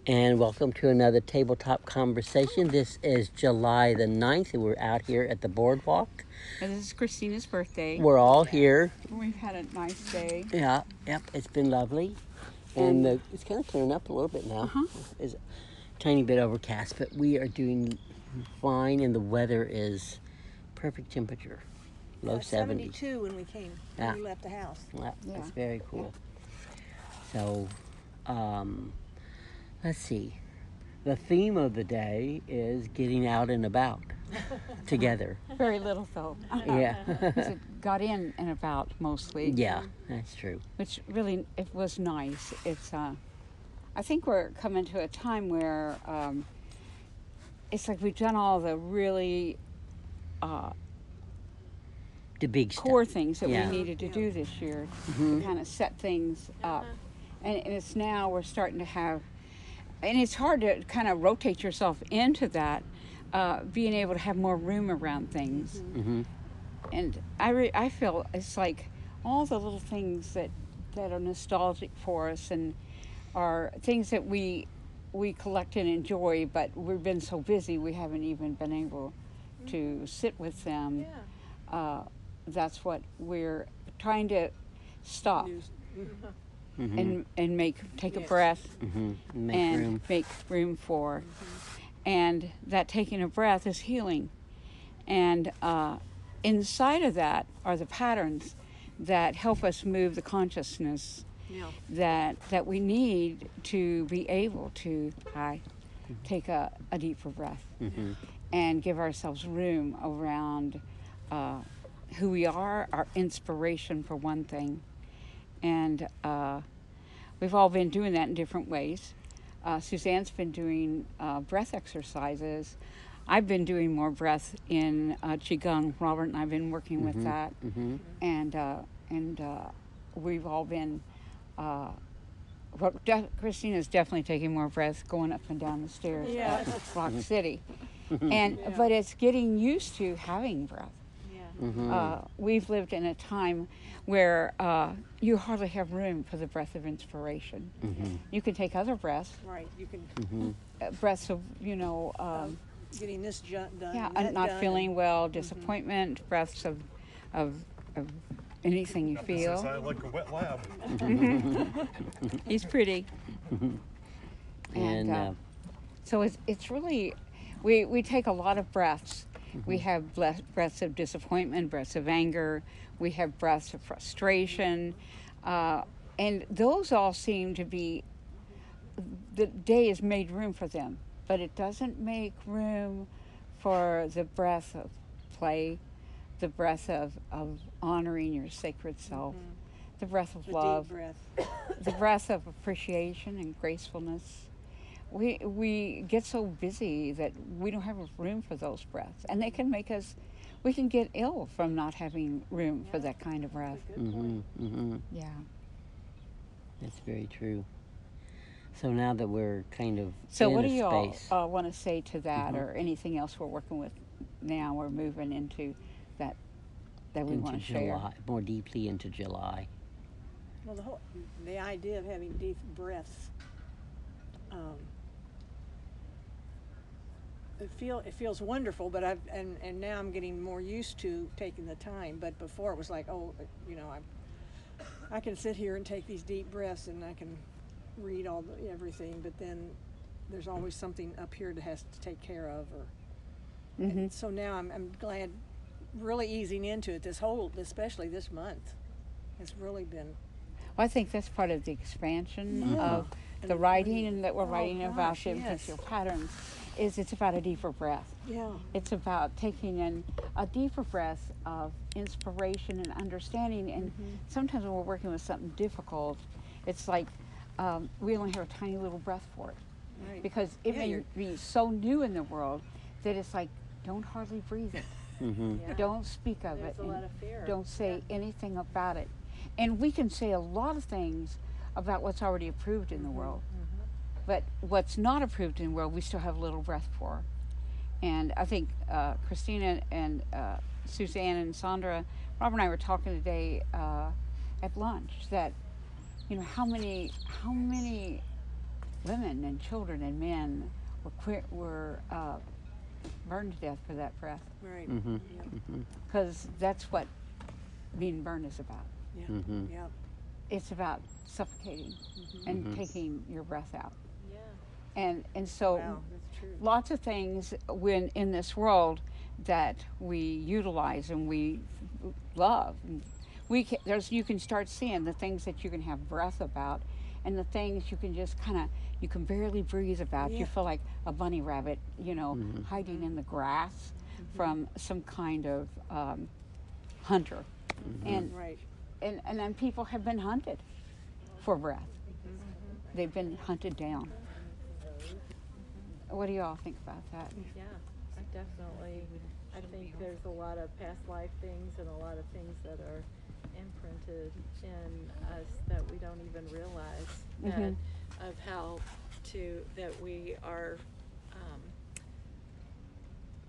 And welcome to another Tabletop Conversation. This is July the 9th, and we're out here at the boardwalk. And this is Christina's birthday. We're all here. We've had a nice day. Yeah, yep, it's been lovely. And it's kind of clearing up a little bit now. It's a tiny bit overcast, but we are doing fine, and the weather is perfect temperature. Low 70s. 72 when we came, when we left the house. Yeah, that's very cool. So, let's see. The theme of the day is getting out and about together. Very little though. Yeah. It got in and about mostly. Yeah, that's true. Which really, it was nice. It's, I think we're coming to a time where it's like we've done all the really The big core stuff. things that Yeah. we needed to do this year to kind of set things up. And it's now we're starting to have, and it's hard to kind of rotate yourself into that, being able to have more room around things. Mm-hmm. And I feel it's like all the little things that are nostalgic for us and are things that we collect and enjoy, but we've been so busy we haven't even been able to sit with them. That's what we're trying to stop and take a breath and make room for. And that taking a breath is healing. And inside of that are the patterns that help us move the consciousness that we need to be able to take a deeper breath and give ourselves room around who we are, our inspiration for one thing. And we've all been doing that in different ways. Suzanne's been doing breath exercises. I've been doing more breath in Qigong. Robert and I have been working with that. And we've all been, Christina's definitely taking more breath going up and down the stairs at Rock City. But it's getting used to having breath. We've lived in a time where you hardly have room for the breath of inspiration. You can take other breaths. Right, you can. Breaths of, getting this done. Not feeling well, disappointment, breaths of anything you feel. Since I like a wet lab. He's pretty. And so it's really, we take a lot of breaths. We have breaths of disappointment, breaths of anger. We have breaths of frustration. And those all seem to be, the day has made room for them. But it doesn't make room for the breath of play, the breath of honoring your sacred self, the breath of love, deep breath. the breath of appreciation and gracefulness. We get so busy that we don't have room for those breaths. And they can make us, we can get ill from not having room for that kind of breath. Yeah. That's very true. So now that we're kind of So in what a do you all space, want to say to that or anything else we're working with now? We're moving into that we into want to share. July, more deeply into July. Well, the idea of having deep breaths, it feels wonderful. But and now I'm getting more used to taking the time. But before it was like, I can sit here and take these deep breaths and I can read everything, but then there's always something up here that has to take care of. And so now I'm glad, really easing into it. Especially this month, has really been. Well, I think that's part of the expansion of the writing, and that we're writing about the intentional patterns. It's about a deeper breath. Yeah. It's about taking in a deeper breath of inspiration and understanding. And sometimes when we're working with something difficult, it's like we only have a tiny little breath for it. Right. Because it may be so new in the world that it's like, don't hardly breathe it. Don't speak of it. There's a lot of fear. Don't say anything about it. And we can say a lot of things about what's already approved in the world. But what's not approved in the world, we still have a little breath for. And I think Christina and Suzanne and Sandra, Robert and I were talking today at lunch that, how many women and children and men were burned to death for that breath. Right. Mm-hmm. Yep. Because that's what being burned is about. Yeah. Mm-hmm. Yep. It's about suffocating and Mhm. taking your breath out. Yeah. And so Wow, that's true. lots of things when in this world that we utilize and we love. You can start seeing the things that you can have breath about, and the things you can just you can barely breathe about. Yeah. You feel like a bunny rabbit, Mhm. hiding in the grass from some kind of hunter. And, Right. and then people have been hunted for breath. They've been hunted down. What do you all think about that? Yeah, I definitely. I think there's a lot of past life things and a lot of things that are imprinted in us that we don't even realize that of how that we are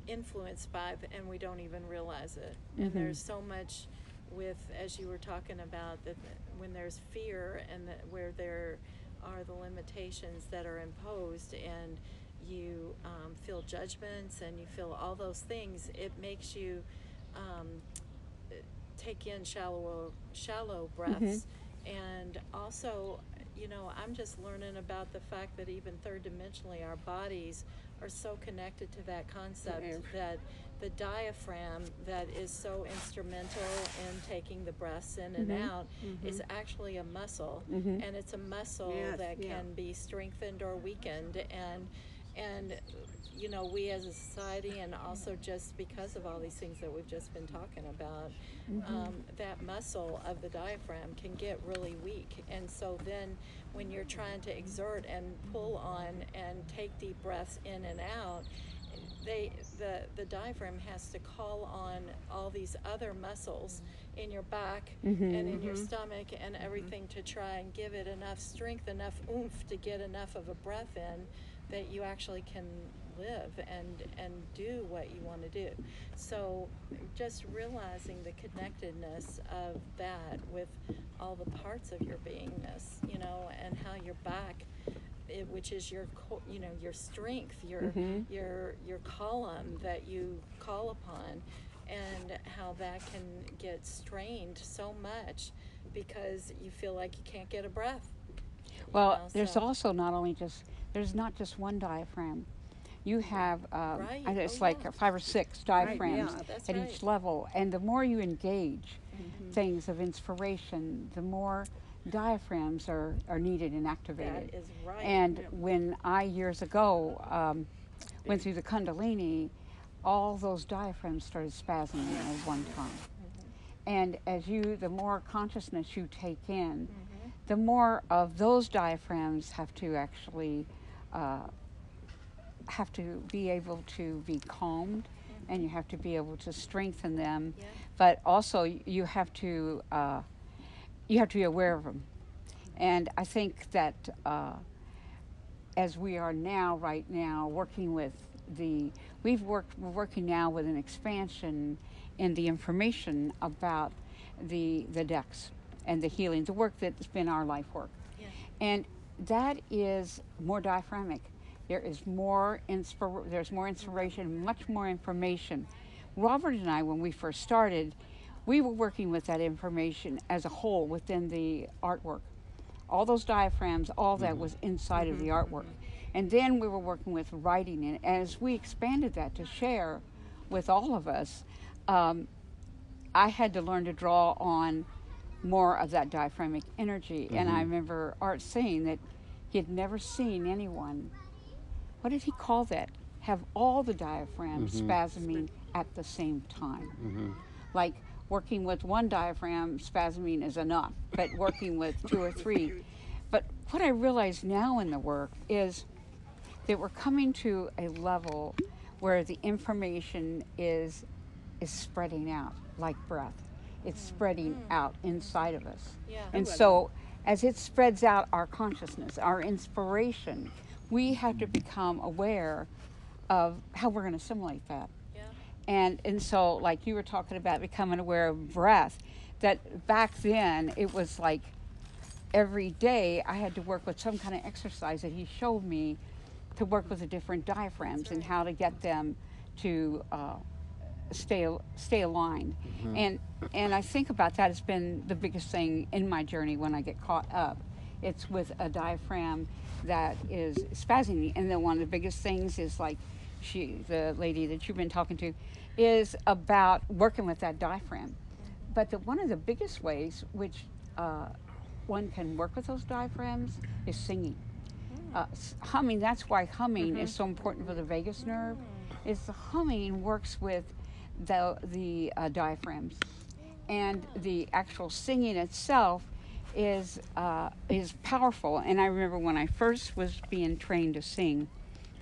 influenced by, and we don't even realize it. And there's so much with, as you were talking about, that when there's fear and where there are the limitations that are imposed, and you feel judgments and you feel all those things, it makes you take in shallow breaths. And also, I'm just learning about the fact that even third dimensionally, our bodies are so connected to that concept that the diaphragm that is so instrumental in taking the breaths in and out is actually a muscle, and it's a muscle that can be strengthened or weakened, and we as a society, and also just because of all these things that we've just been talking about, that muscle of the diaphragm can get really weak. And so then when you're trying to exert and pull on and take deep breaths in and out, the diaphragm has to call on all these other muscles in your back and in your stomach and everything to try and give it enough strength, enough oomph to get enough of a breath in that you actually can live and do what you want to do. So just realizing the connectedness of that with all the parts of your beingness, and how your back, which is your your strength, your column that you call upon, and how that can get strained so much because you feel like you can't get a breath. Well, there's also there's not just one diaphragm. You have, Right. it's like 5 or 6 diaphragms That's at right. each level. And the more you engage things of inspiration, the more diaphragms are needed and activated. That is right. And when I, years ago, went through the Kundalini, all those diaphragms started spasming at one time. And the more consciousness you take in, the more of those diaphragms have to actually have to be able to be calmed, and you have to be able to strengthen them. Yeah. But also you have to be aware of them. And I think that as we are right now working with we're working now with an expansion in the information about the decks and the healing, the work that's been our life work. Yeah. And that is more diaphragmic. There's more inspiration, much more information. Robert and I, when we first started, we were working with that information as a whole within the artwork. All those diaphragms, all that was inside of the artwork. And then we were working with writing it. As we expanded that to share with all of us, I had to learn to draw on more of that diaphragmic energy. And I remember Art saying that he had never seen anyone, what did he call that? Have all the diaphragms spasming at the same time. Like working with one diaphragm spasming is enough, but working with 2 or 3. But what I realize now in the work is that we're coming to a level where the information is spreading out like breath. It's spreading out inside of us. Yeah. And so as it spreads out our consciousness, our inspiration, we have to become aware of how we're going to assimilate that. Yeah. And so, like you were talking about becoming aware of breath, that back then it was like every day I had to work with some kind of exercise that he showed me to work with the different diaphragms and how to get them to stay aligned. And I think about that as been the biggest thing in my journey when I get caught up. It's with a diaphragm that is spasming, and then one of the biggest things is like the lady that you've been talking to, is about working with that diaphragm. But one of the biggest ways which one can work with those diaphragms is singing. Humming, that's why humming is so important for the vagus nerve, is the humming works with the diaphragms. And the actual singing itself is powerful. And I remember when I first was being trained to sing,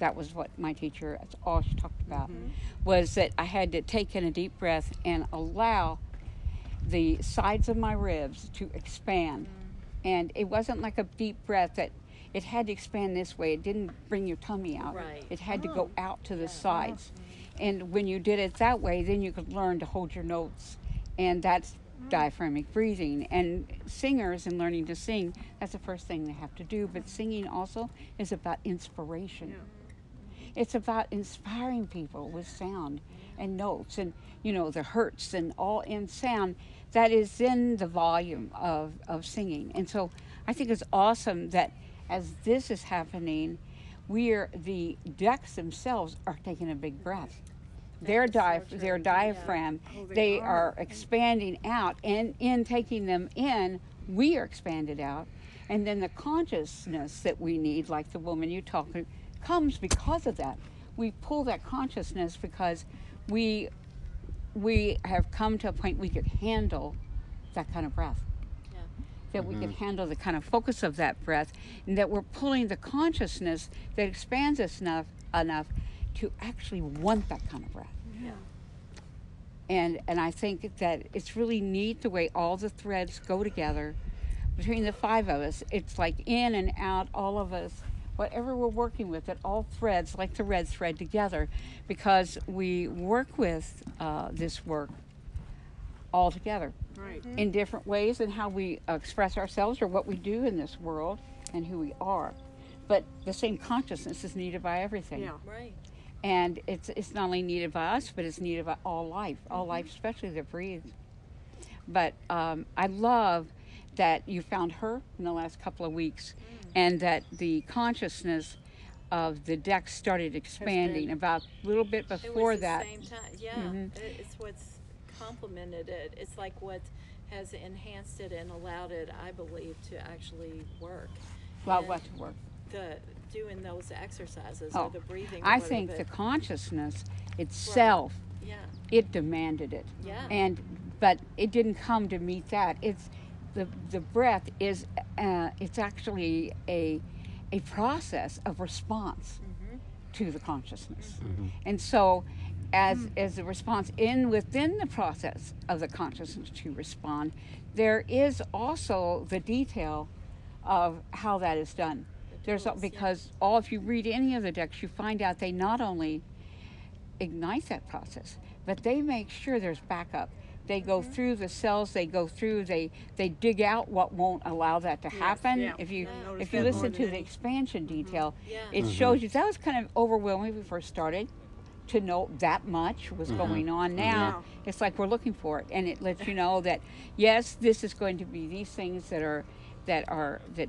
that was what my teacher, that's all she talked about, was that I had to take in a deep breath and allow the sides of my ribs to expand. And it wasn't like a deep breath that it had to expand this way. It didn't bring your tummy out. Right. It had to go out to the sides. And when you did it that way, then you could learn to hold your notes. And that's diaphragmic breathing. And singers and learning to sing, that's the first thing they have to do. But singing also is about inspiration. It's about inspiring people with sound and notes and, the hertz and all in sound that is in the volume of singing. And so I think it's awesome that as this is happening, the decks themselves are taking a big breath. Their diaphragm, they are expanding out, and in taking them in, we are expanded out. And then the consciousness that we need, like the woman you talked to, comes because of that. We pull that consciousness because we have come to a point we could handle that kind of breath. That we can handle the kind of focus of that breath, and that we're pulling the consciousness that expands us enough to actually want that kind of breath. And I think that it's really neat the way all the threads go together between the five of us. It's like in and out, all of us, whatever we're working with, it all threads like the red thread together, because we work with this work all together. Right. In different ways in how we express ourselves or what we do in this world and who we are. But the same consciousness is needed by everything. Yeah. Right. And it's not only needed by us, but it's needed by all life, especially that breathes. But I love that you found her in the last couple of weeks, and that the consciousness of the deck started expanding about a little bit before that. It was the same time. Yeah. It's what's complemented it. It's like what has enhanced it and allowed it, I believe, to actually work. Well, And what to work? doing those exercises Oh, or the breathing. I think the consciousness itself, it demanded it. Yeah. But it didn't come to meet that. It's the breath is it's actually a process of response to the consciousness. And so as the response within the process of the consciousness to respond, there is also the detail of how that is done. Because if you read any of the decks, you find out they not only ignite that process, but they make sure there's backup. They go through the cells, they dig out what won't allow that to happen. Yeah. If you Notice that listen more to than the any. expansion detail, Yeah. it shows you. That was kind of overwhelming when we first started to know that much was going on. Now it's like we're looking for it, and it lets you know that yes, this is going to be these things that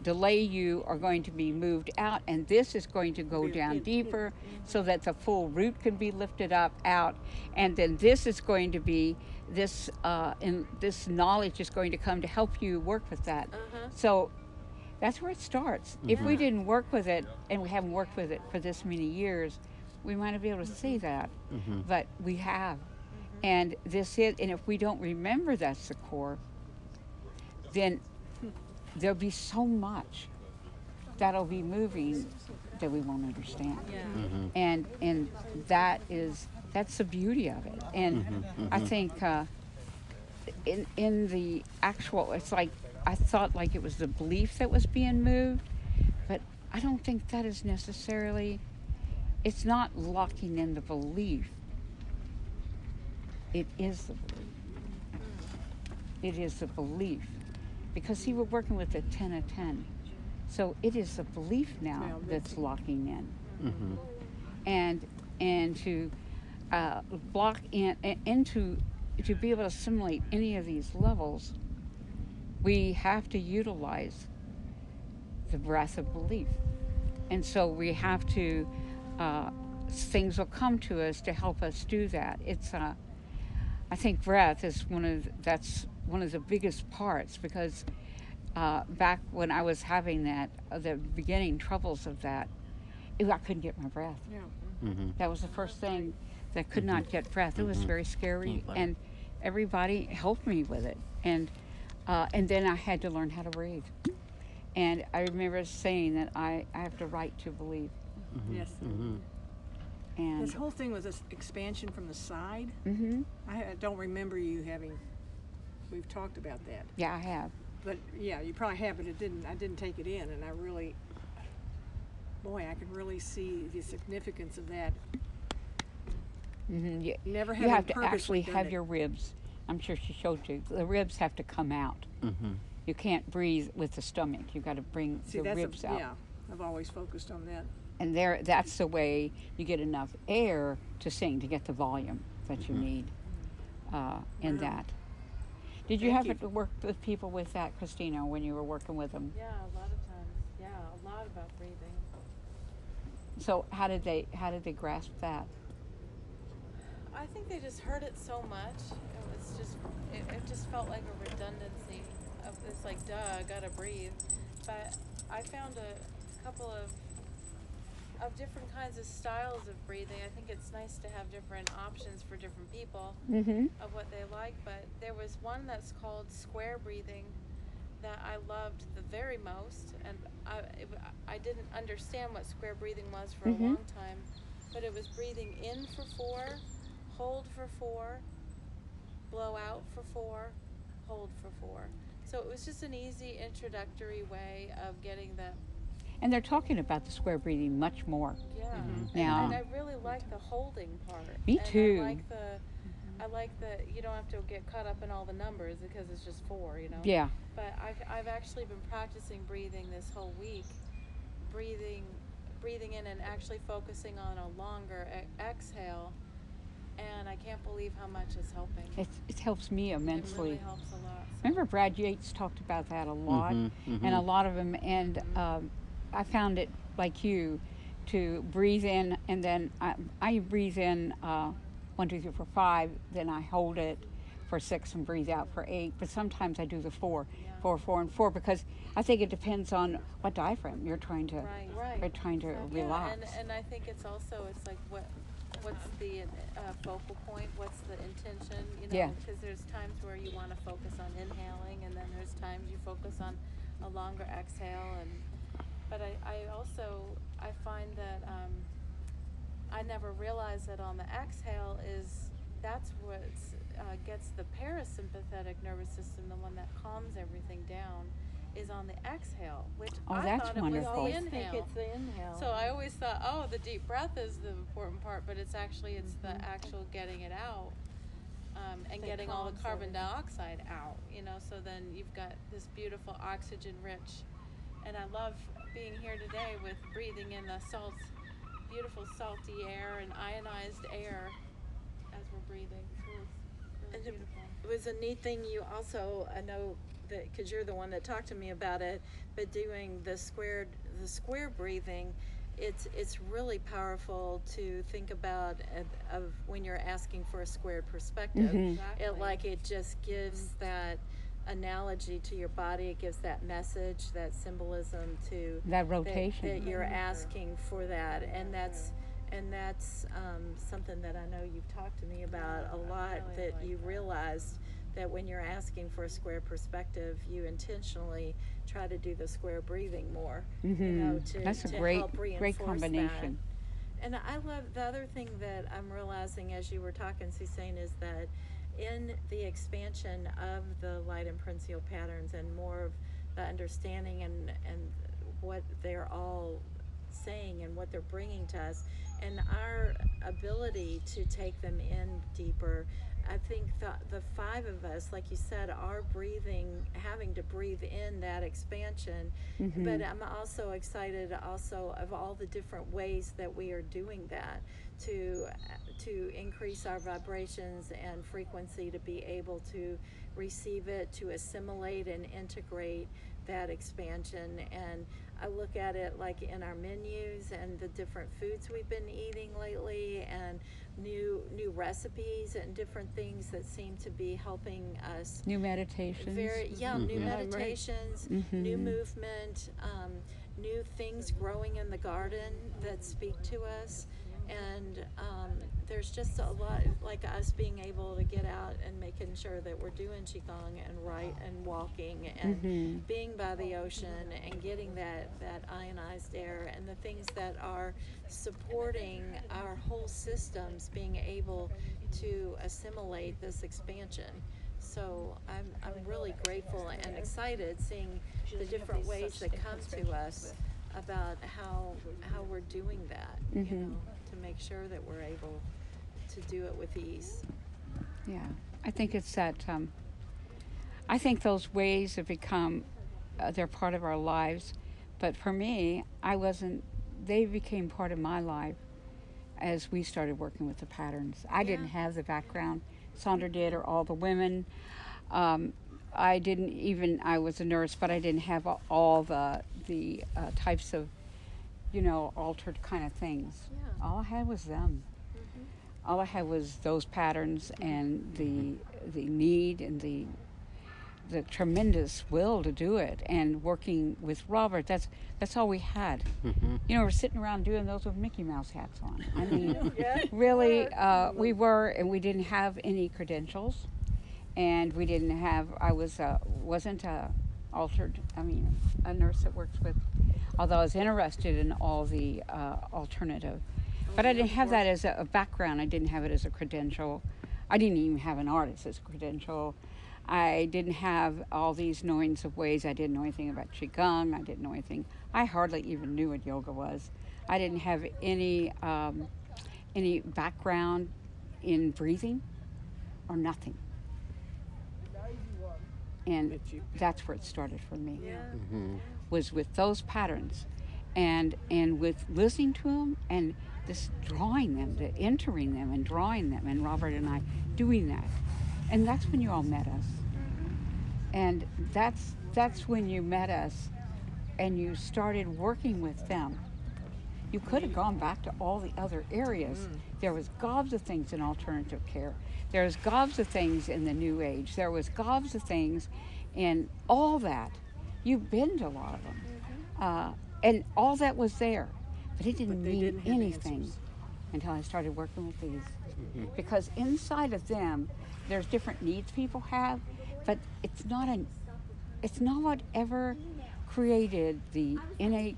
delay you are going to be moved out, and this is going to go down deeper so that the full root can be lifted out, and then this is going to be this knowledge is going to come to help you work with that. So that's where it starts. If we didn't work with it, and we haven't worked with it for this many years, we might not be able to see that, but we have. And and if we don't remember that's the core, then there'll be so much that'll be moving that we won't understand. And that's the beauty of it. And I think in the actual, it's like I thought like it was the belief that was being moved, but I don't think that is necessarily. It's not locking in the belief. It is the belief. It is the belief because see, we're working with a 10 of 10. So it is the belief now Well, that's locking in. Mm-hmm. And to block in into to be able to assimilate any of these levels, we have to utilize the breath of belief. And so we have to, things will come to us to help us do that. I think breath is that's one of the biggest parts, because back when I was having the beginning troubles of that, I couldn't get my breath. Yeah. Mm-hmm. That was the first thing, that could not get breath. It was very scary, Mm-hmm. and everybody helped me with it. And then I had to learn how to breathe. And I remember saying that I have the right to believe. Yes. Mm-hmm. And This whole thing was this expansion from the side. hmm I don't remember you having. We've talked about that, yeah, I have. but yeah, you probably have. But it didn't. I didn't take it in, and I really, boy, I could really see the significance of that. You, Never you having have to purposely actually done have it. your ribs. I'm sure she showed you. The ribs have to come out. Mm-hmm. You can't breathe with the stomach. You've got to bring See, the that's ribs out. yeah. I've always focused on that. And that's the way you get enough air to sing, to get the volume that you need in Wow. that. Did you Thank have you. to work with people with that, Christina, when you were working with them? Yeah, a lot of times. Yeah, a lot about breathing. So how did they grasp that? I think they just heard it so much. It just felt like a redundancy of this, like, duh, I gotta breathe. But I found a couple of different kinds of styles of breathing. I think it's nice to have different options for different people Mm-hmm. of what they like. But there was one that's called square breathing that I loved the very most, and I didn't understand what square breathing was for a long time, but it was breathing in for 4, hold for 4, blow out for 4, hold for 4. So it was just an easy introductory way of getting the And they're talking about the square breathing much more. Now- and I really like the holding part. Me and too. I like the you don't have to get caught up in all the numbers because it's just 4, you know. Yeah. But I've actually been practicing breathing this whole week, breathing in and actually focusing on a longer exhale, and I can't believe how much it's helping. It helps me It immensely. really helps a lot. So. Remember Brad Yates talked about that a lot, and a lot of them. And I found it like you, to breathe in, and then I breathe in 1, 2, 3, 4, 5. Then I hold it for 6 and breathe out for 8. But sometimes I do the 4, 4, 4, and 4, because I think it depends on what diaphragm you're trying to you're trying to relax. And I think it's like what's the focal point? What's the intention? You know, Yeah. because there's times where you want to focus on inhaling, and then there's times you focus on a longer exhale. But I find that I never realized that on the exhale that's what gets the parasympathetic nervous system, the one that calms everything down, is on the exhale, which Oh, I that's thought it wonderful. was the I inhale. It's the inhale. So I always thought, oh, the deep breath is the important part, but it's the actual getting it out, and That getting all the calms carbon everything. dioxide out, you know, so then you've got this beautiful oxygen rich, and I love being here today with breathing in the beautiful salty air and ionized air as we're breathing. It's really beautiful. It was a neat thing. You also, I know that because you're the one that talked to me about it, but doing the square breathing, it's really powerful to think about of when you're asking for a squared perspective. Mm-hmm. It just gives that analogy to your body. It gives that message, that symbolism to That rotation. that you're asking for that, and that's something that I know you've talked to me about a lot, that you realized that when you're asking for a square perspective, you intentionally try to do the square breathing more, you know, That's a to great help reinforce great combination. that. And I love the other thing that I'm realizing as you were talking, Suzanne, is that in the expansion of the light and princial patterns and more of the understanding and what they're all saying and what they're bringing to us, and our ability to take them in deeper, I think the five of us, like you said, are having to breathe in that expansion. But I'm also excited also of all the different ways that we are doing that to increase our vibrations and frequency, to be able to receive it, to assimilate and integrate that expansion. And I look at it like in our menus and the different foods we've been eating lately, and new recipes and different things that seem to be helping us. New meditations. New meditations, new movement, new things growing in the garden that speak to us. And there's just a lot, like us being able to get out and making sure that we're doing Qigong and right and walking and being by the ocean and getting that ionized air and the things that are supporting our whole systems being able to assimilate this expansion. So I'm really grateful and excited seeing the different ways that come to us about how we're doing that, you know, to make sure that we're able to do it with ease. Yeah, I think it's that. I think those ways have become they're part of our lives, but for me, I wasn't. They became part of my life as we started working with the patterns. I didn't have the background Sandra did, or all the women. I didn't even. I was a nurse, but I didn't have all the types of, altered kind of things. Yeah. All I had was them. All I had was those patterns and the need and the tremendous will to do it. And working with Robert, that's all we had. We're sitting around doing those with Mickey Mouse hats on. I mean, really, we were, and we didn't have any credentials, and we didn't have. I wasn't altered. I mean, a nurse that works with. Although I was interested in all the alternative. But I didn't have that as a background. I didn't have it as a credential. I didn't even have an artist as a credential. I didn't have all these knowings of ways. I didn't know anything about Qigong. I didn't know anything. I hardly even knew what yoga was. I didn't have any background in breathing or nothing. And that's where it started for me. Was with those patterns, and with listening to them and just drawing them, to entering them and drawing them, and Robert and I doing that. And that's when you all met us. And that's when you met us and you started working with them. You could have gone back to all the other areas. There was gobs of things in alternative care. There was gobs of things in the New Age. There was gobs of things in all that. You've been to a lot of them. And all that was there. But it didn't mean anything until I started working with these. Because inside of them, there's different needs people have, but it's not whatever created the innate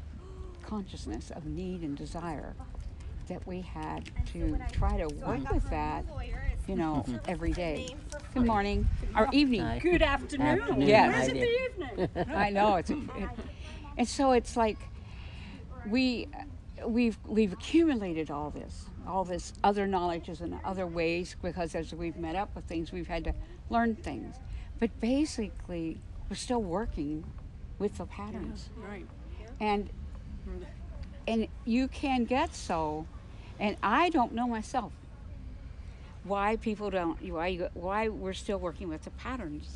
consciousness of need and desire that we had to try to work with that, every day. Good morning. Or evening. Hi. Good afternoon. Yes. Where's the evening? I know. And so it's like we've accumulated all this other knowledges and other ways, because as we've met up with things, we've had to learn things. But basically, we're still working with the patterns. Right. And you can get so, and I don't know myself why people don't, why we're still working with the patterns,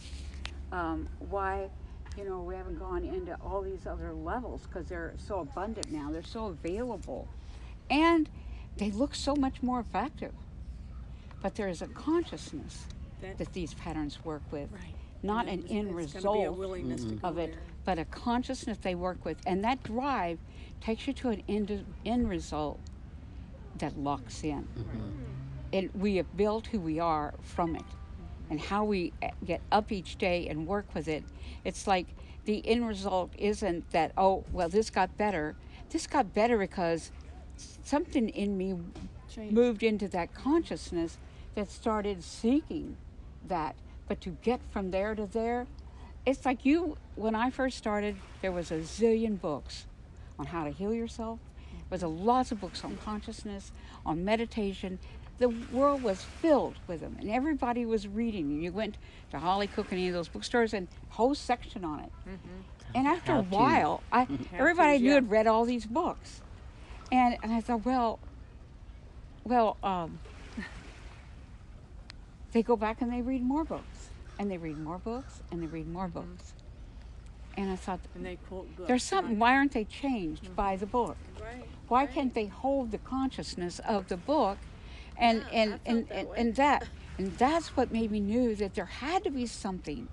why we haven't gone into all these other levels, because they're so abundant now, they're so available, and they look so much more effective. But there is a consciousness that these patterns work with, not an end result of it, but a consciousness they work with, and that drive takes you to an end result that locks in. And we have built who we are from it, and how we get up each day and work with it. It's like the end result isn't that, this got better. This got better because something in me moved into that consciousness that started seeking that. But to get from there to there, it's like when I first started, there was a zillion books on how to heal yourself. There was lots of books on consciousness, on meditation. the world was filled with them, and everybody was reading. And you went to Holly Cook, any of those bookstores, and a whole section on it. And after a How to. while, everybody I knew yeah. had read all these books, and I thought, well, they go back and they read more books, and they read more books, and they read more books. And I thought, And they quote books. there's something. Why aren't they changed by the book? Right. Why right. can't they hold the consciousness of the book, and Yeah, I felt that way. and that's what made me knew that there had to be something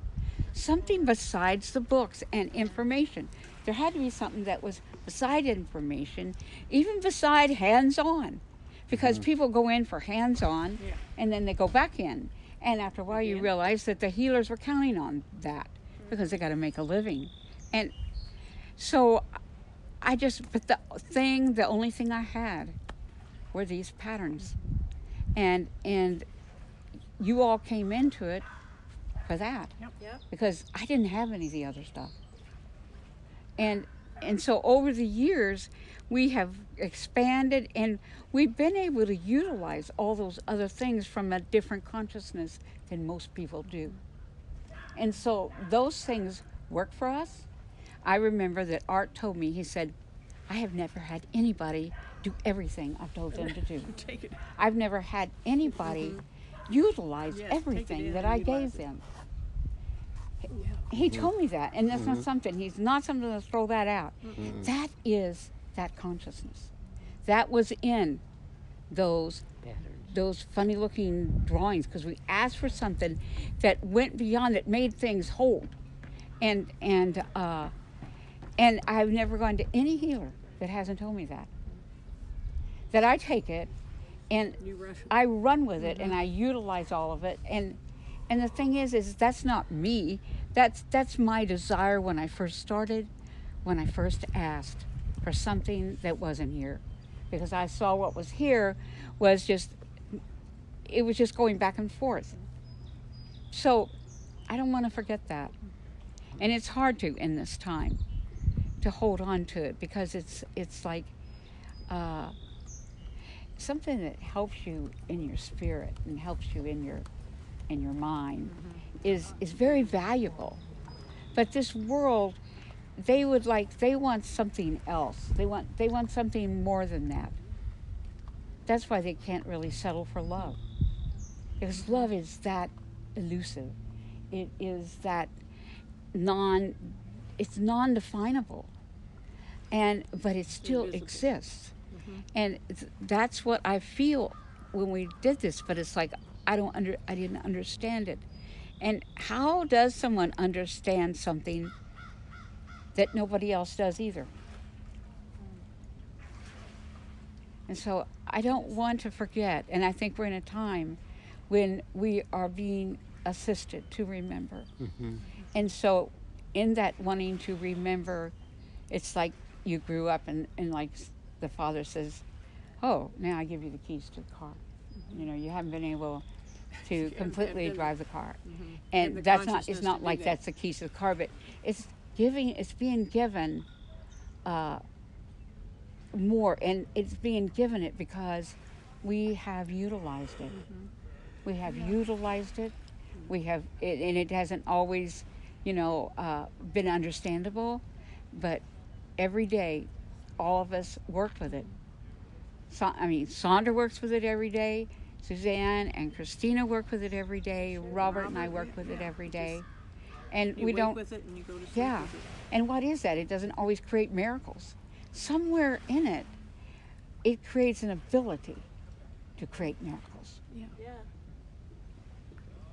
besides the books and information. There had to be something that was beside information, even beside hands-on, because people go in for hands-on, Yeah. and then they go back in, and after a while you Again. realize that the healers were counting on that because they got to make a living, and so but the only thing I had were these patterns. And you all came into it for that. Yep. Because I didn't have any of the other stuff. And so over the years, we have expanded, and we've been able to utilize all those other things from a different consciousness than most people do. And so those things work for us. I remember that Art told me, he said, I have never had anybody do everything I've told them to do. Take it. I've never had anybody utilize Yes, take it everything in that and I utilize gave it. them. Yeah. He told me that, and that's not something, he's not something to throw that out. That is that consciousness. That was in those Patterns. funny looking drawings, because we asked for something that went beyond, that made things hold. And I've never gone to any healer that hasn't told me that. That I take it and You rush it. I run with it and I utilize all of it. And the thing is that's not me. That's my desire when I first started, when I first asked for something that wasn't here. Because I saw what was here was just going back and forth. So I don't want to forget that. And it's hard to in this time to hold on to it, because it's like something that helps you in your spirit and helps you in your mind is very valuable. But this world, they want something else. They want something more than that. That's why they can't really settle for love, because love is that elusive. It is that it's non-definable, but it still Invisible. exists. And that's what I feel when we did this. But it's like I didn't understand it. And how does someone understand something that nobody else does either? And so I don't want to forget. And I think we're in a time when we are being assisted to remember. And so in that wanting to remember, it's like you grew up and like the father says, oh, now I give you the keys to the car. You know, you haven't been able to completely drive the car. And the And it's consciousness not to do like that. that's the keys to the car, but it's being given more, and it's being given it because we have utilized it. We have utilized it. We have, and it hasn't always, been understandable, but every day, all of us work with it. Sandra works with it every day. Suzanne and Christina work with it every day. Robert and I work with it every day. And You we wake don't. with it and you go to sleep Yeah. with it. And what is that? It doesn't always create miracles. Somewhere in it, it creates an ability to create miracles. Yeah. Yeah.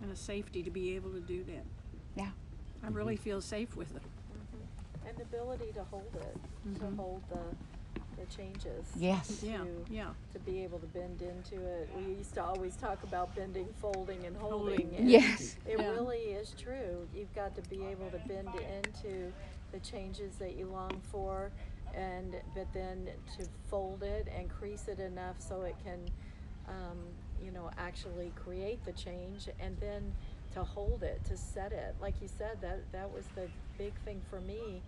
And a safety to be able to do that. Yeah. I really feel safe with it. And the ability to hold it, to hold the changes. Yes. Yeah. To, Yeah. to be able to bend into it. We used to always talk about bending, folding, and holding. And Yes. It Yeah. really is true. You've got to be able to bend into the changes that you long for, but then to fold it and crease it enough so it can, actually create the change, and then to hold it, to set it. Like you said, that was the big thing for me,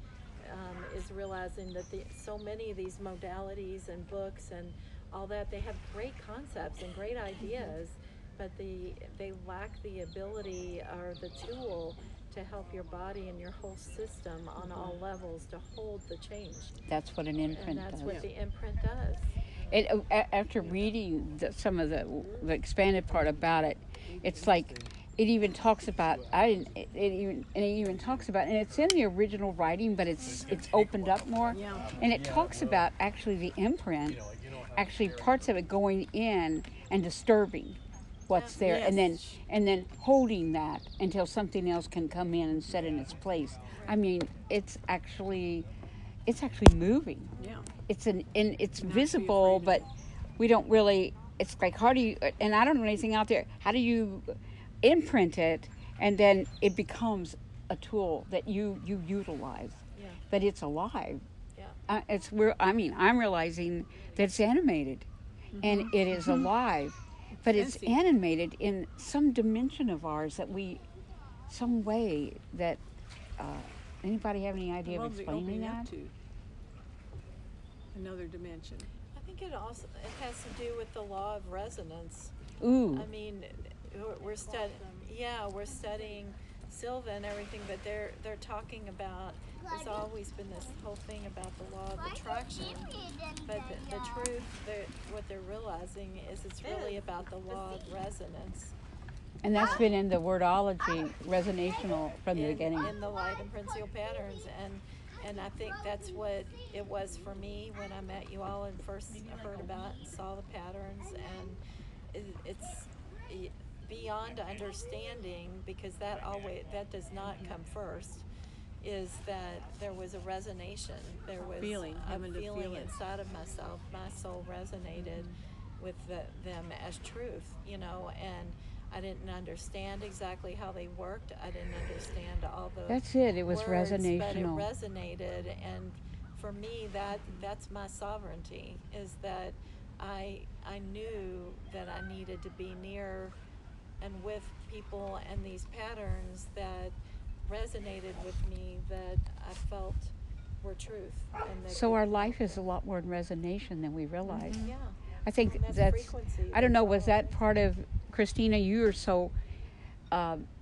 is realizing that so many of these modalities and books and all that. They have great concepts and great ideas, but they lack the ability or the tool to help your body and your whole system on all levels to hold the change. That's what an And imprint that's does. what the imprint does. After reading some of the expanded part about it, it's like it even talks about it even talks about, and it's in the original writing, but it's opened up more, and it talks about actually the imprint, actually parts of it going in and disturbing what's there, Yes. and then holding that until something else can come in and set in its place. I mean, it's actually moving. Yeah. It's Not be visible, afraid but of we don't really. It's like, how do you? And I don't know anything out there. How do you imprint it, and then it becomes a tool that you utilize? Yeah. But it's alive. Yeah. I'm realizing that it's animated, and it is alive, but it's Fancy. animated in some dimension of ours some way that. Anybody have any idea Well, of the explaining opening up that? to another dimension. I think it has to do with the law of resonance. Ooh. I mean, we're studying Silva and everything, but they're talking about, there's always been this whole thing about the law of attraction, but the truth, what they're realizing is it's really about the law of resonance. And that's been in the wordology, resonational from the beginning. In the light and principal patterns, and I think that's what it was for me when I met you all and first heard about and saw the patterns, and it's beyond understanding, because that does not come first, is that there was a resonation, there was Feeling, a having to feel feeling it. inside of myself. My soul resonated with them as truth, and I didn't understand exactly how they worked. I didn't understand all the That's it. It was words, resonational. but it resonated, and for me, that's my sovereignty. Is that I knew that I needed to be near and with people and these patterns that resonated with me, that I felt were truth. And that So our life is a lot more in resonation than we realize. Yeah. I think And that's that's frequency. I don't know, That's was all. that part of, Christina, you are so,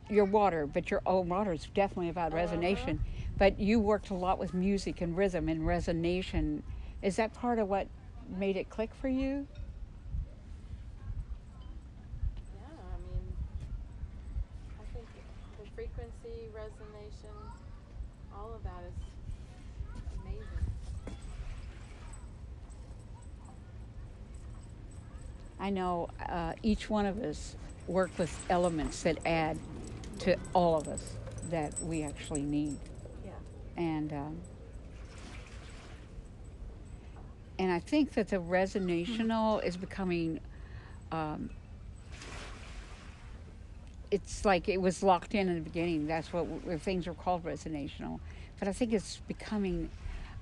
your water, but your own water is definitely about resonation. But you worked a lot with music and rhythm and resonation. Is that part of what made it click for you? Yeah, I mean, I think the frequency, resonation, all of that is amazing. I know each one of us work with elements that add to all of us that we actually need. Yeah. And I think that the resonational is becoming, it's like it was locked in the beginning. That's what things were called, resonational. But I think it's becoming,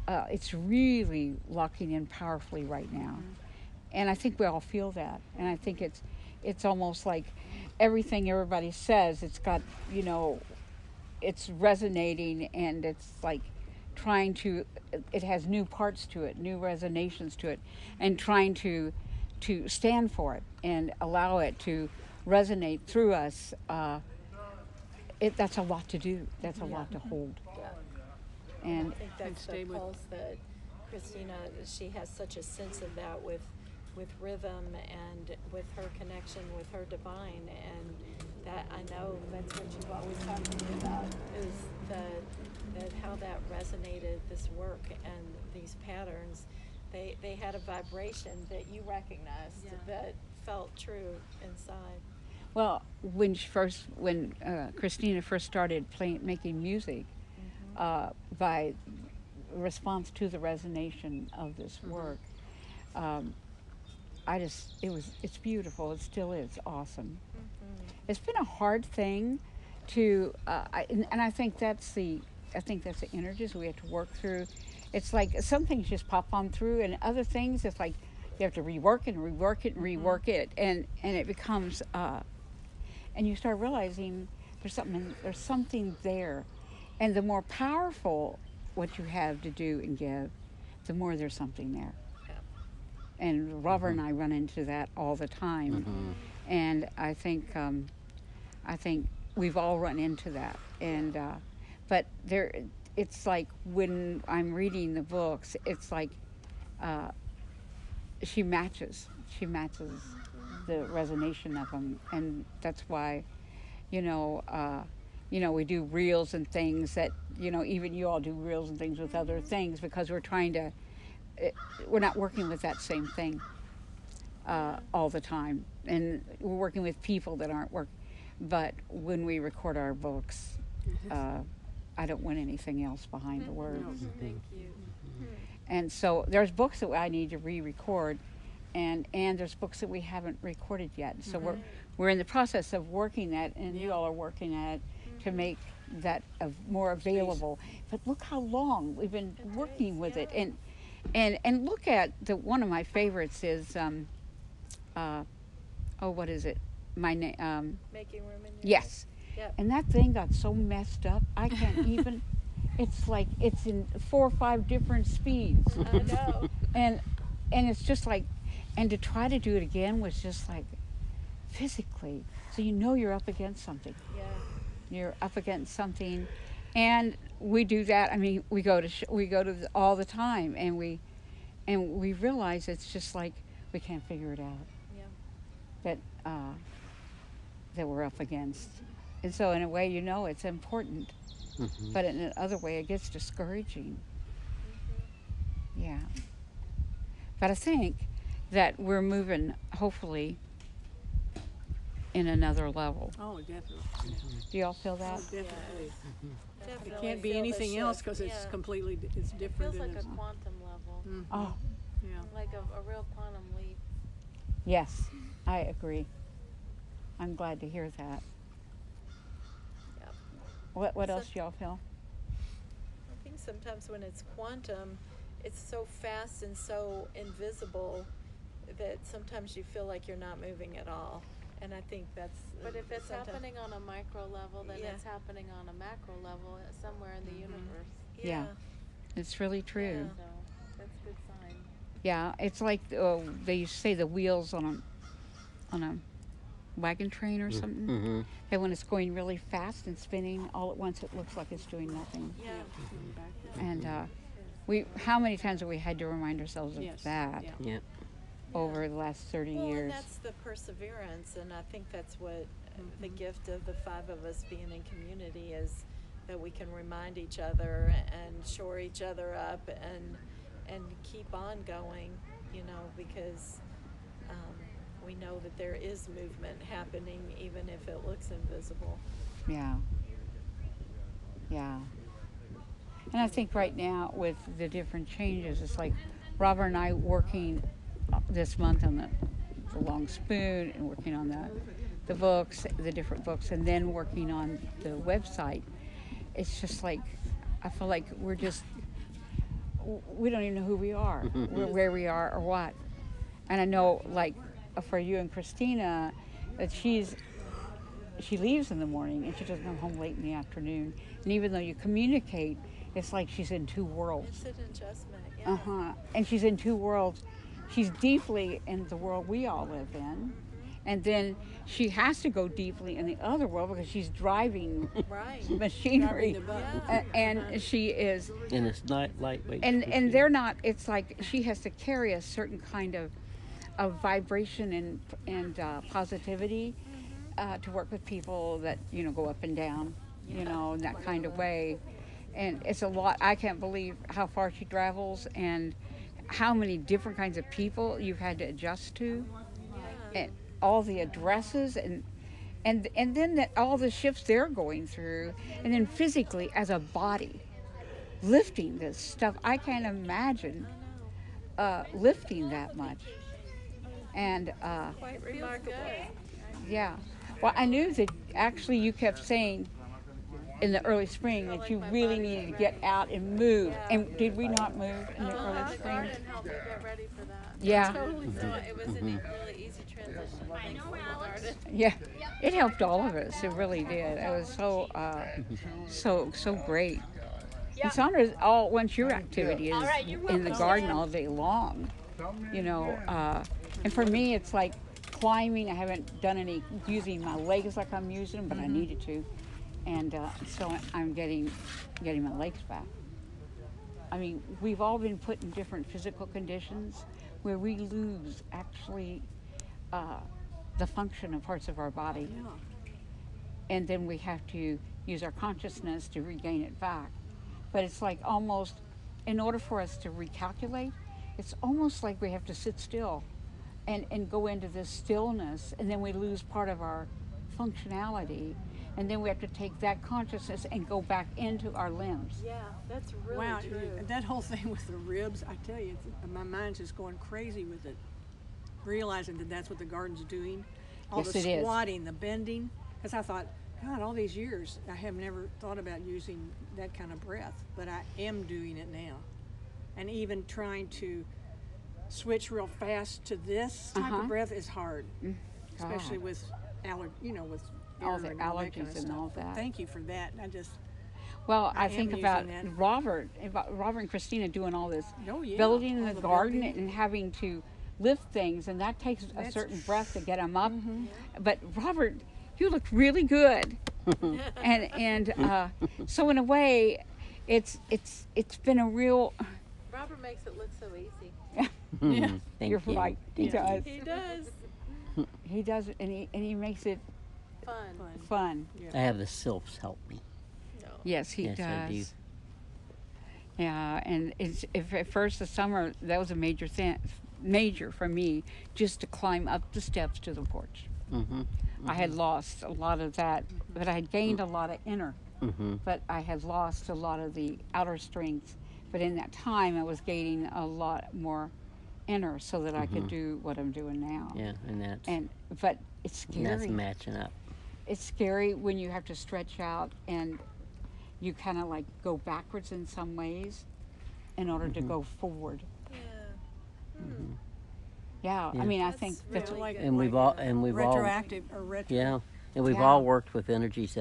it's really locking in powerfully right now. And I think we all feel that. And I think it's almost like everything everybody says, it's got, it's resonating, and it's like trying to, it has new parts to it, new resonations to it, and trying to stand for it and allow it to resonate through us. That's a lot to do. That's a lot to hold. Yeah. And I think that's the stay with- pulse that Christina, she has such a sense of that with rhythm and with her connection with her divine, and that I know that's what you've always talked to me about, is that how that resonated, this work and these patterns, they had a vibration that you recognized, that felt true inside. well, when Christina first started making music, by response to the resonation of this work, it's beautiful. It still is awesome. It's been a hard thing to, and I think that's the energies we have to work through. It's like some things just pop on through, and other things it's like you have to rework it and rework it and rework it, and it becomes, and you start realizing there's something there, and the more powerful what you have to do and give, the more there's something there. And Robert and I run into that all the time. And I think we've all run into that. And but there, it's like when I'm reading the books, it's like she matches the resonation of them, and that's why, you know, we do reels and things that, even you all do reels and things with other things, because we're trying to, we're not working with that same thing all the time, and we're working with people that aren't but when we record our books, I don't want anything else behind the words. Thank you. And so there's books that I need to re-record, and there's books that we haven't recorded yet. So we're in the process of working that, and you all are working at it to make that more available. But look how long we've been working with it, and look at one of my favorites is what is it? My name. Making room in your Yes. Yep. And that thing got so messed up, I can't even. It's like it's in 4 or 5 different speeds. I know. And it's just like, and to try to do it again was just like physically. So you're up against something. Yeah. You're up against something, and we do that. I mean, we go to all the time, and we realize it's just like we can't figure it out. Yeah. That we're up against, and so in a way, it's important, but in another way, it gets discouraging. Yeah. But I think that we're moving, hopefully, in another level. Oh, definitely. Do y'all feel that? Oh, definitely. It Definitely can't be feel the anything else shift. because it's Yeah. completely, it's It different. feels like than a quantum level, Oh, yeah. like a real quantum leap. yes, I agree. I'm glad to hear that. Yep. What So- else y'all feel? I think sometimes when it's quantum, it's so fast and so invisible that sometimes you feel like you're not moving at all. And I think that's. But if it's sometimes- happening on a micro level, then Yeah. it's happening on a macro level somewhere in the universe. Yeah. It's really true. Yeah. So that's a good sign. Yeah, it's like they used to say the wheels on a wagon train or something. And when it's going really fast and spinning, all at once it looks like it's doing nothing. Yeah. And how many times have we had to remind ourselves of Yes. that Yeah. Yeah. over the last 30 Well, years? and that's the perseverance, and I think that's what the gift of the 5 of us being in community is, that we can remind each other and shore each other up and keep on going, because we know that there is movement happening even if it looks invisible. Yeah. Yeah. And I think right now with the different changes, it's like Robert and I working this month on the Long Spoon, and working on the books, the different books, and then working on the website. It's just like, I feel like we don't even know who we are, where we are or what. And I know, like, for you and Christina, that she leaves in the morning and she doesn't come home late in the afternoon. And even though you communicate, it's like she's in 2 worlds. It's an adjustment, yeah. And she's in 2 worlds. She's deeply in the world we all live in. And then she has to go deeply in the other world because she's driving Right. machinery. Driving the bus. And she is, And it's not lightweight. and they're not, it's like she has to carry a certain kind of vibration and positivity to work with people that, go up and down, in that kind of way. And it's a lot. I can't believe how far she travels and how many different kinds of people you've had to adjust to, and all the addresses and then that all the shifts they're going through, and then physically as a body lifting this stuff. I can't imagine lifting that much. And Quite remarkable. yeah, well, I knew that actually you kept saying in the early spring that you really needed to get out and move. And did we not move in the early The spring? garden helped me get ready for that. Yeah. Totally. So it was a really easy transition. Thanks to the garden. Yeah, it helped all of us. It really did. It was so great. And Sandra's wants your activity is in the garden all day long. you know. And for me, it's like climbing. I haven't done any using my legs like I'm using them, but I needed to, and so I'm getting my legs back. I mean, we've all been put in different physical conditions where we lose actually the function of parts of our body, Yeah. and then we have to use our consciousness to regain it back. But it's like almost, in order for us to recalculate, it's almost like we have to sit still and go into this stillness, and then we lose part of our functionality, and then we have to take that consciousness and go back into our limbs. Yeah, that's really Wow, true. that whole thing with the ribs, I tell you, my mind's just going crazy with it. Realizing that that's what the garden's doing. All Yes, the it is. squatting, the bending. Because I thought, God, all these years, I have never thought about using that kind of breath. But I am doing it now. And even trying to switch real fast to this type of breath is hard. Especially God. with, with All air the and all that kind allergies of and stuff. all But that. thank you for that. Well, I I think am about using that. Robert and Christina doing all this Oh, yeah. building in All the the garden building. and having to lift things, and that takes a That's- certain breath to get them up. But Robert, you look really good, and so in a way, it's been a real. Robert makes it look so easy. Yeah. Thank You're you. right. He Thank you. does. He does. He does, and he makes it Fun. fun. I have the sylphs help me. No. Yes, he Yes, does. I do. Yeah, and if at first the summer that was a major for me, just to climb up the steps to the porch. Mm-hmm. I had lost a lot of that, but I had gained a lot of inner. Mm-hmm. But I had lost a lot of the outer strength. But in that time, I was gaining a lot more inner, so that I could do what I'm doing now. Yeah, But it's and that's scary. matching up. It's scary when you have to stretch out and you kind of like go backwards in some ways in order to go forward. Yeah. Yeah, Yeah. I mean, I That's think that's really what, good. And we've all Retroactive or retro. yeah, and we've Yeah. all worked with energies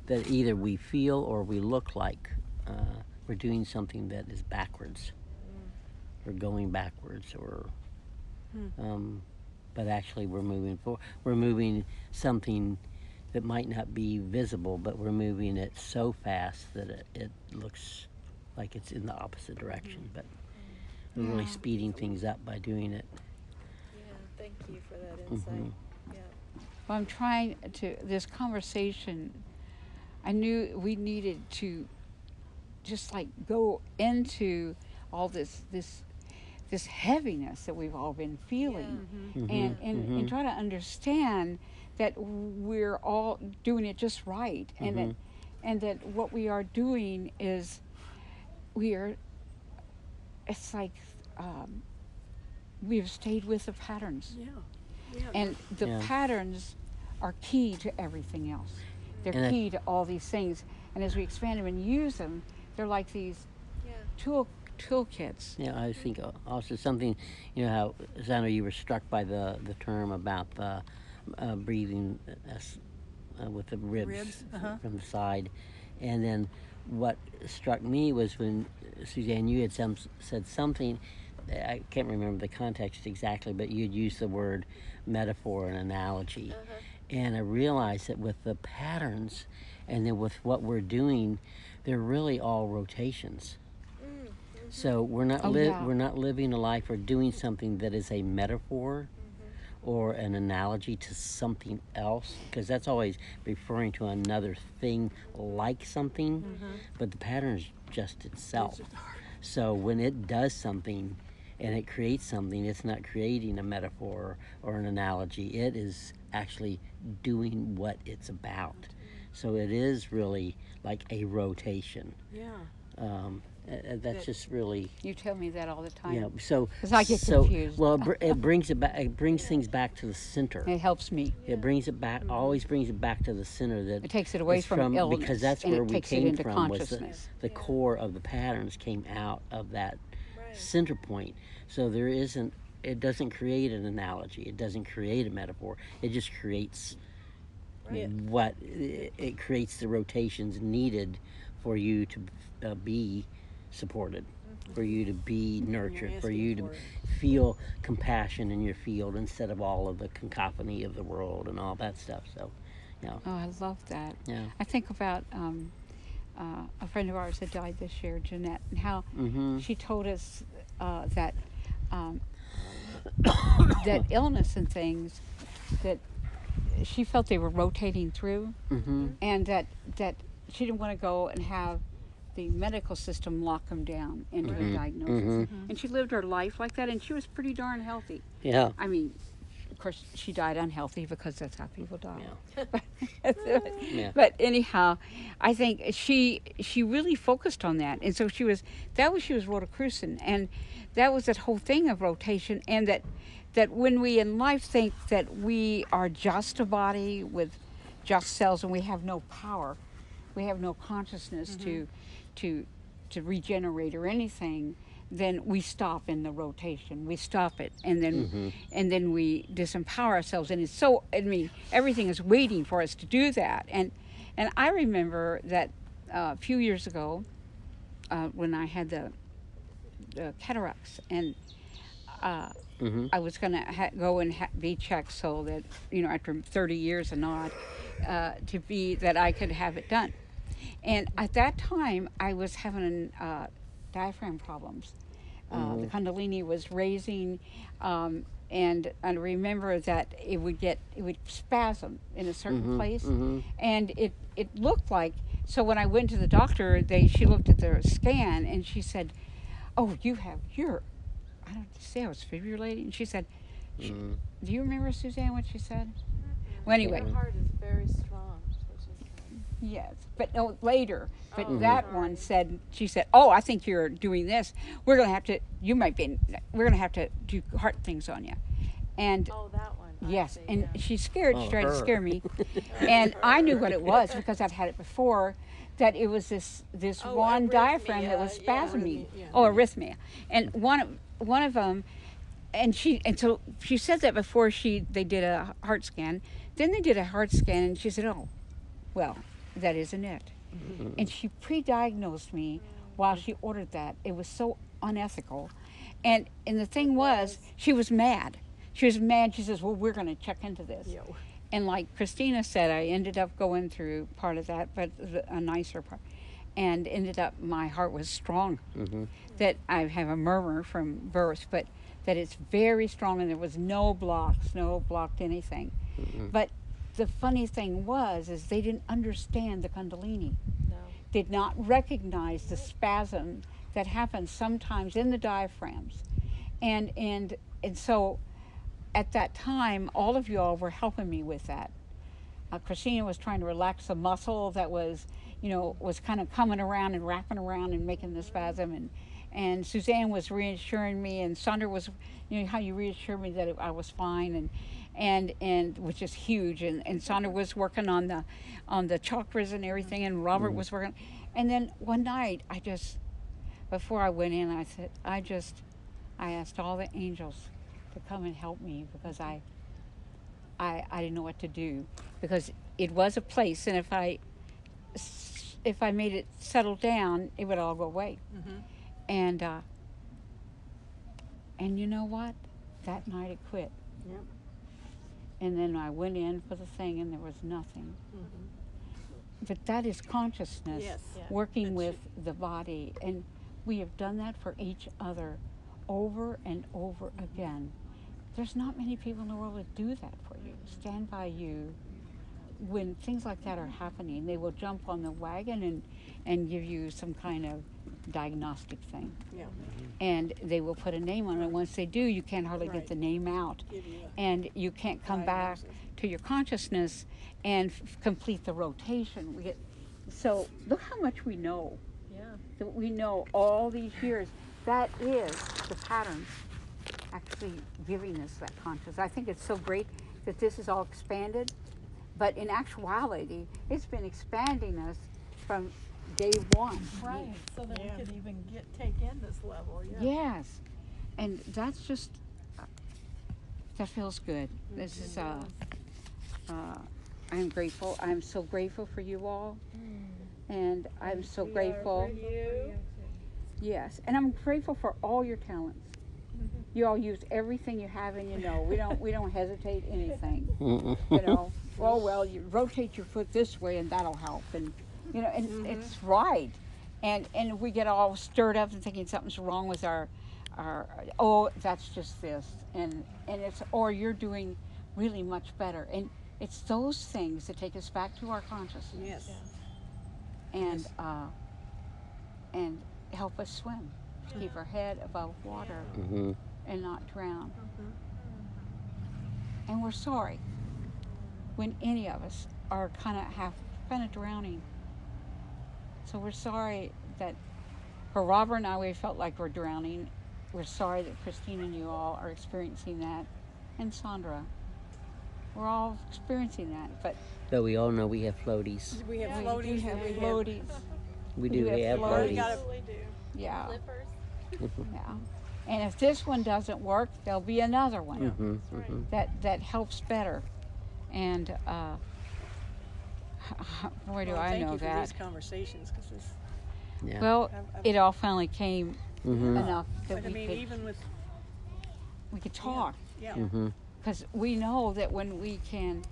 that either we feel or we look like we're doing something that is backwards, or going backwards, or but actually we're moving forward. We're moving something that might not be visible, but we're moving it so fast that it looks like it's in the opposite direction. But we're really Yeah. speeding things up by doing it. Yeah. Thank you for that insight. Yeah. well, I'm trying to, this conversation, I knew we needed to just like go into all this heaviness that we've all been feeling, and try to understand that we're all doing it just right, and that what we are doing is it's like we have stayed with the patterns, Yeah. Yeah. and the Yeah. patterns are key to everything else. They're And key to all these things, and as we expand them and use them, they're like these Yeah. toolkits. Yeah, I think also something, how, Sandra, you were struck by the term about the breathing with the ribs, from the side. And then what struck me was when, Suzanne, you had said something, I can't remember the context exactly, but you'd used the word metaphor and analogy. And I realized that with the patterns and then with what we're doing, they're really all rotations. So we're not we're not living a life or doing something that is a metaphor or an analogy to something else, because that's always referring to another thing like something, but the pattern is just itself. So when it does something and it creates something, it's not creating a metaphor or an analogy. It is actually doing what it's about. So it is really like a rotation. Yeah. That's just really, You tell me that all the time. yeah. So 'Cause I get so, confused. Well, it brings it back. It brings things back to the center. It helps me. It brings it back. Always brings it back to the center. That It takes it away is from illness, because that's and where it we takes it came into from. Was consciousness. the core of the patterns came out of that Right. center point. So there isn't. It doesn't create an analogy. It doesn't create a metaphor. It just creates what it creates the rotations needed for you to be supported. for you to be nurtured, for asking you to for it. feel compassion in your field instead of all of the cacophony of the world and all that stuff. So, you know, Oh, I love that. yeah. I think about a friend of ours that died this year, Jeanette, and how Mm-hmm. she told us that um, that illness and things that she felt they were rotating through, Mm-hmm. and that she didn't want to go and have the medical system lock them down into a diagnosis. Mm-hmm. And she lived her life like that, and she was pretty darn healthy. Yeah. I mean, of course, she died unhealthy because that's how people die. Yeah. But anyhow, I think she really focused on that, and so she was Rotacrucian, and that was that whole thing of rotation, and that when we in life think that we are just a body with just cells and we have no power, we have no consciousness to regenerate or anything, then we stop in the rotation. We stop it, and then we disempower ourselves. And it's so, I mean, everything is waiting for us to do that. And I remember that a few years ago, when I had the cataracts, and I was going to go and be checked so that, you know, after 30 years and odd, to be that I could have it done. And at that time, I was having diaphragm problems. The Kundalini was raising, and I remember that it would spasm in a certain place, and it looked like. So when I went to the doctor, she looked at the scan and she said, "Oh, I don't say I was fibrillate," and she said, "Do you remember, Suzanne, what she said?" Well, anyway. Your heart is very strong. Yes, but no, later. But Oh, that sorry. one said, she said, "Oh, I think you're doing this. We're going to have to do heart things on you." And Oh, that one. I yes, see, and yeah. she scared, she tried to her. scare me. And I knew what it was because I'd had it before, that it was this Oh, one diaphragm that was arrhythmia, yeah. spasming. Yeah. Oh, arrhythmia. And one of them, and so she said that before they did a heart scan. Then they did a heart scan, and she said, "Oh, well, that isn't it." And she pre-diagnosed me while she ordered that. It was so unethical. And the thing was, she was mad. She was mad. She says, "Well, we're going to check into this." Yo. And like Christina said, I ended up going through part of that, but a nicer part. And ended up, my heart was strong. That I have a murmur from birth, but that it's very strong, and there was no blocked anything. But the funny thing is they didn't understand the Kundalini. No. Did not recognize the spasm that happens sometimes in the diaphragms. And so at that time, all of y'all were helping me with that. Christina was trying to relax the muscle that was kind of coming around and wrapping around and making the spasm, and Suzanne was reassuring me, and Sandra was, how you reassured me that I was fine, and which is huge, and Sandra was working on the chakras and everything, and Robert was working, and then one night before I went in, I asked all the angels to come and help me, because I didn't know what to do, because it was a place, and if I made it settle down, it would all go away. And you know what? That night it quit. Yep. And then I went in for the thing, and there was nothing. But that is consciousness Yes. Yeah. working with the body, and we have done that for each other over and over again. There's not many people in the world that do that for you, stand by you when things like that are happening. They will jump on the wagon and give you some kind of diagnostic thing. Yeah. And they will put a name on it. Once they do, you can't hardly Right. get the name out. Give you a And you can't come back diagnosis. to your consciousness and complete the rotation. So look how much we know. Yeah. That we know all these years. That is the patterns actually giving us that consciousness. I think it's so great that this is all expanded, but in actuality, it's been expanding us from day one. Right. So that Yeah. we could even take in this level. Yeah. Yes, and that's just that feels good. This is I'm grateful. I'm so grateful for you all, and I'm so grateful. Yes, and I'm grateful for all your talents. You all use everything you have and you know. We don't hesitate anything. Mm-mm. You know, oh well, you rotate your foot this way and that'll help, and you know, and it's right. And we get all stirred up and thinking something's wrong with our oh, that's just this, and it's, or you're doing really much better, and it's those things that take us back to our consciousness. Yes. And Yes. And help us swim, keep our head above water Mm-hmm. and not drown. And we're sorry when any of us are kind of drowning. So we're sorry that for Robert and I, we felt like we're drowning. We're sorry that Christine and you all are experiencing that, and Sandra. We're all experiencing that, But we all know we have floaties. We have but we floaties. have and we have floaties. We We do. have We have floaties. We floaties. Absolutely do. Yeah, Flippers. yeah. And if this one doesn't work, there'll be another one Mm-hmm. Mm-hmm. that helps better. And boy, do Well, I thank know you for that. these conversations, because this. Yeah. Well, I've- it all finally came Mm-hmm. enough that But I mean, even with we could talk. yeah. Mm-hmm. Because we know that when we can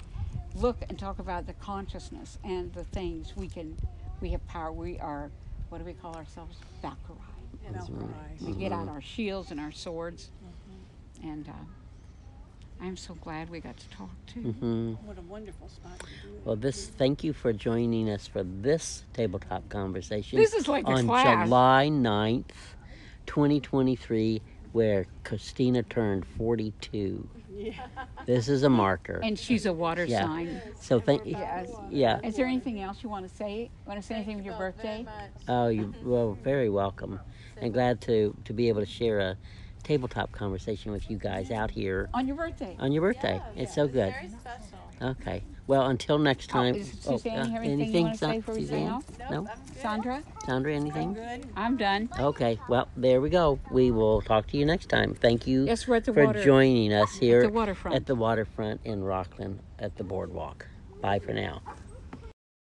look and talk about the consciousness and the things, we have power. We are, what do we call ourselves? Valkyrie. And That's right. Valkyries. We get out our shields and our swords. And I'm so glad we got to talk too. Mm-hmm. What a wonderful spot to do it. Well, thank you for joining us for this tabletop conversation. This is like a on class. July 9th, 2023, where Christina turned 42. Yeah. This is a marker. And she's a water Yeah. sign. So thank Yes. Yeah. Is there anything else you want to say? Want to say anything with your birthday? Oh, you well, very welcome, and glad to be able to share a tabletop conversation with you guys out here On your birthday. on your birthday. It's so good. Very special. Okay. Well, until next time. Is Suzanne, you have anything you want to say before we sign off? No? I'm good. Sandra? Sandra, anything? Good. I'm done. Okay. Well, there we go. We will talk to you next time. Thank you Yes, we're at the for water. joining us here At the waterfront. at the waterfront in Rockland at the boardwalk. Bye for now.